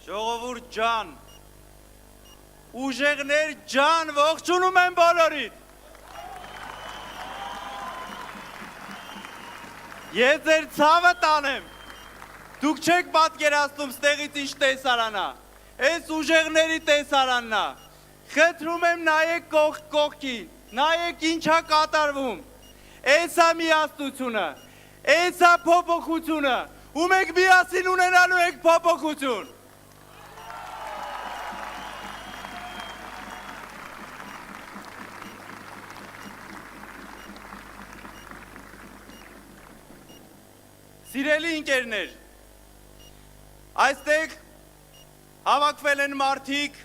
Ժողովուրդ ջան, ուժեղներ ջան, ողջունում եմ բոլորիդ։ Ես ձեր ցավը տանեմ։ Դուք չեք պատկերացնում ստեղից ինչ տեսարանա։ Այս ուժեղների տեսարանն է։ Խնդրում եմ նայեք կողքին, նայեք ինչա կատարվում։ Էսա միասնությունը, էսա փոփոխությունը, ու մենք միասին ունենալու ենք փոփոխություն։ Սիրելի ընկերներ, այստեղ հավաքվել են մարդիկ,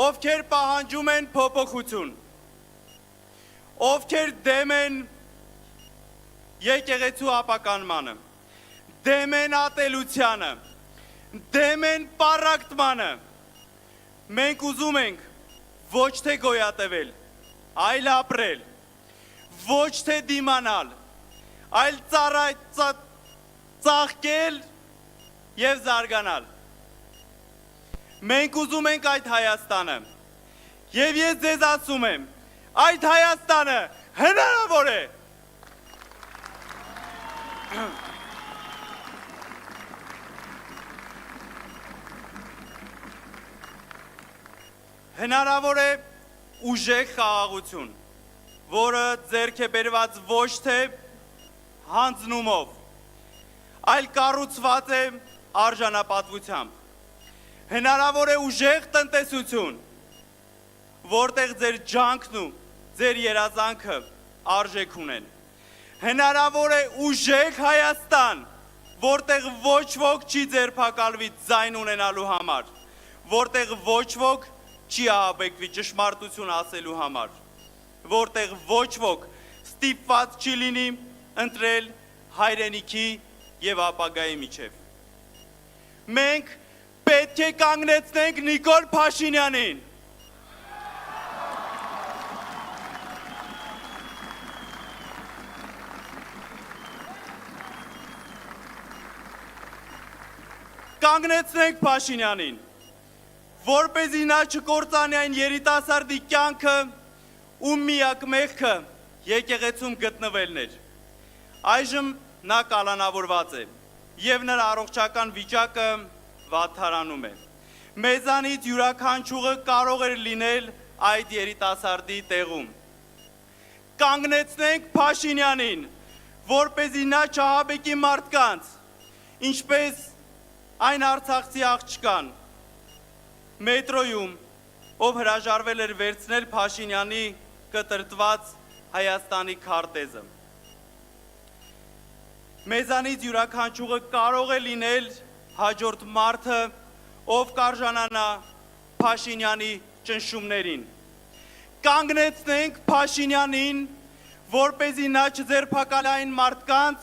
ովքեր պահանջում են փոփոխություն, ովքեր դեմ են եկեղեցու ապականմանը, դեմ են ատելությանը, դեմ են պառակտմանը։ Մենք ուզում ենք ոչ թե գոյատևել, այլ ապրել, ոչ թե դիմանալ, այլ ծաղկել և զարգանալ։ Մենք ուզում ենք այդ Հայաստանը, և ես ձեզ ասում եմ, այդ Հայաստանը հնարավոր է։ Հնարավոր է ուժեղ խաղաղություն, որը ձեռք է բերված ոչ թե հանձնումով, այլ կառուցված է արժանապատվությամբ։ Հնարավոր է ուժեղ տնտեսություն, որտեղ ձեր ջանքն ու ձեր երազանքը արժեք ունեն։ Հնարավոր է ուժեղ Հայաստան, որտեղ ոչ ոք չի ձերբակալվի ձայն ունենալու համար, որտեղ ոչ ոք չի ահաբեկվի ճշմարտություն ասելու համար, որտեղ ոչ ոք ստիպված չի լինի ընտրել հայրենիքի և ապագայի միջև։ Մենք պետք է կանգնեցնենք Նիկոլ Փաշինյանին։ Կանգնեցնենք Փաշինյանին, որպեսզի նա չկործանի այն երիտասարդի կյանքը, ում միակ մեղքը եկեղեցում գտնվելն էր։ Այժմ նա կալանավորված է, և նրա առողջական վիճակը վատթարանում է։ Մեզանից յուրաքանչյուրը կարող էր լինել այդ երիտասարդի տեղում։ Կանգնեցնենք Փաշինյանին, որպեսզի նա չահաբեկի մարդկանց, ինչպես այն արցախցի աղջկան մետրոյում, ով հրաժարվել էր վերցնել Փաշինյանի կտրտված Հայաստանի քարտեզը։ Մեզանից յուրաքանչյուրը կարող է լինել հաջորդ մարդը, ով կարժանանա Փաշինյանի ճնշումներին։ Կանգնեցնենք Փաշինյանին, որպեսզի նա չձերբակալի այն մարդկանց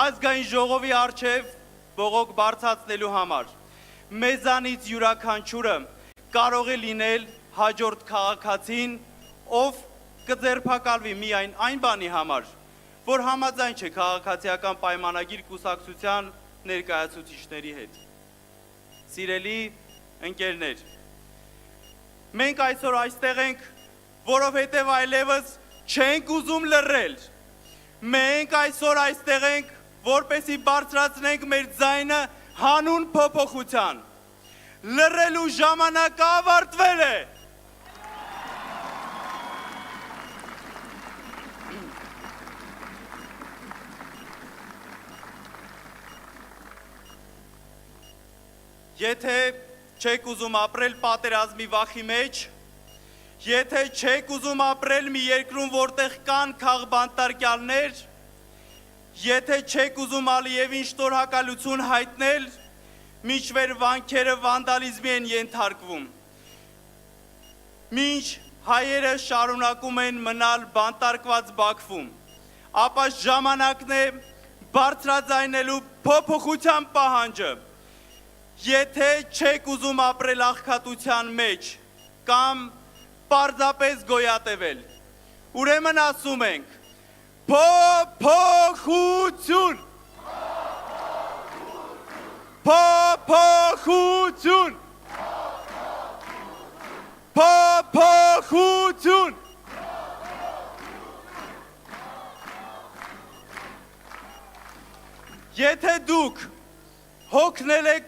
ազգային ժողովի առջև բողոք բարձրացնելու համար։ Մեզանից յուրաքանչյուրը կարող է լինել հաջորդ քաղաքացին, ով կձերբակալվի միայն այն բանի համար, որ համաձայն չէ քաղաքացիական պայմանագիր կուսակցության ներկայացուցիչների հետ։ Սիրելի ընկերներ, մենք այսօր այստեղ ենք, որովհետև այլևս չենք ուզում լռել։ Մենք այսօր այստեղ ենք, որպեսզի բարձրացնենք մեր ձայնը հանուն փոփոխության։ Լռելու ժամանակը ավարտվել է։ Եթե չեք ուզում ապրել պատերազմի վախի մեջ, եթե չեք ուզում ապրել մի երկրում, որտեղ կան քաղբանտարկյալներ, եթե չեք ուզում Ալիևին շնորհակալություն հայտնել, մինչվեր վանքերը վանդալիզմի են ենթարկվում, մինչ հայերը շարունակում են մնալ բանտարկված Բաքվում, ապա ժամանակն է բարձրաձայնելու փոփոխության պահանջը։ Եթե չեք ուզում ապրել աղքատության մեջ կամ պարզապես գոյատևել, ուրեմն ասում ենք փոփոխություն, փոփոխություն։ Եթե դուք հոգնել եք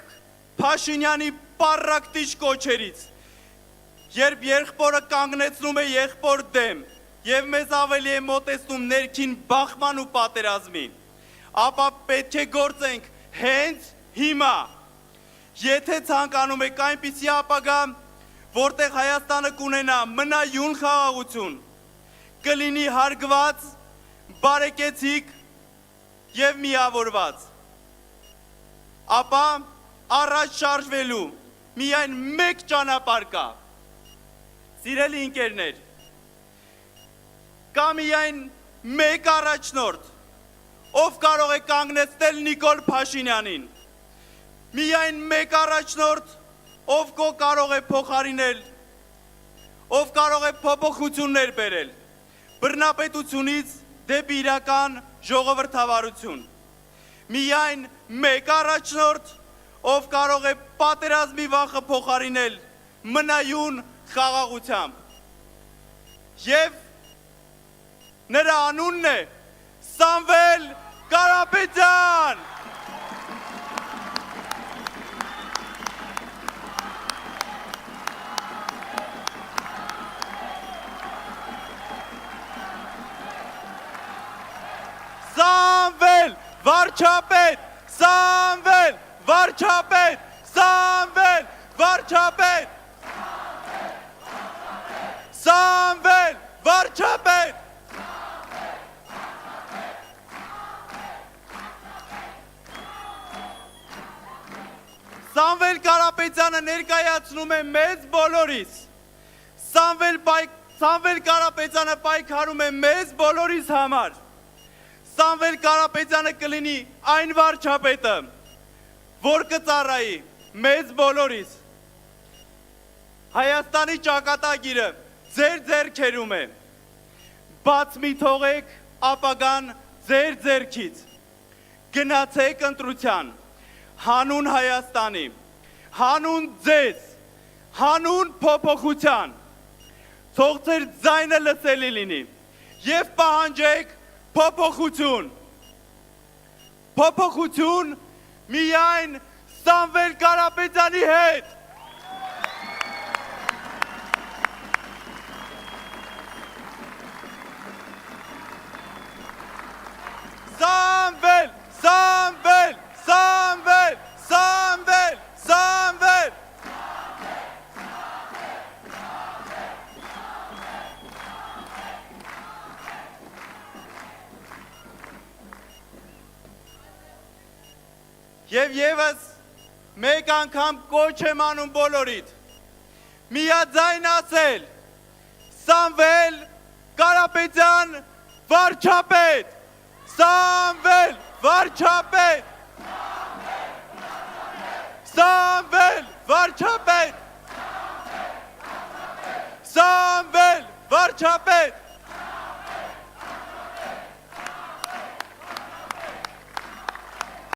Փաշինյանի պարակտիչ կոչերից, երբ եղբորը կանգնեցնում է եղբոր դեմ եւ մեզ ավելի է մոտեցնում ներքին բախման ու պատերազմին, ապա պետք է գործենք հենց հիմա։ Եթե ցանկանում եք այնպիսի ապագա, որտեղ Հայաստանը կունենա մնայուն խաղաղություն, կլինի հարգված, բարեկեցիկ եւ միավորված, ապա առաջ շարժվելու միայն մեկ ճանապարհ կա։ Սիրելի ընկերներ, կա միայն մեկ առաջնորդ, ով կարող է կանգնեցնել Նիկոլ Փաշինյանին, միայն մեկ առաջնորդ, ով կարող է փոխարինել, ով կարող է փոփոխություններ բերել բռնապետությունից դեպի իրական ժողովրդավարություն, միայն մեկ առաջնորդ, ով կարող է պատերազմի վախը փոխարինել մնայուն խաղաղությամբ, եւ նրա անունն է Սամվել Կարապետյան։ Սամվել վարչապետ, Սամվել վարչապետ, Սամվել վարչապետ, Սամվել վարչապետ։ Սամվել Կարապետյանը ներկայացնում է մեզ բոլորիս, Սամվել Կարապետյանը պայքարում է մեզ բոլորիս համար, Սամվել Կարապետյանը կլինի այն վարչապետը, որ կծառայի մեզ բոլորիս։ Հայաստանի ճակատագիրը ձեր ձեռքերում է, բաց մի թողեք ապագան ձեր ձեռքից, գնացեք ընտրության, հանուն Հայաստանի, հանուն ձեզ, հանուն փոփոխության, թող ձեր ձայնը լսելի լինի եւ պահանջեք փոփոխություն, փոփոխություն միայն Սամվել Կարապետյանի հետ։ Սամվել, Սամվել, Սամվել, Սամվել, Սամվել։ Եվ եւս մեկ անգամ կոչ եմ անում բոլորիդ, միաձայն ասել Սամվել Կարապետյան վարչապետ, Սամվել վարչապետ, Սամվել վարչապետ, Սամվել վարչապետ։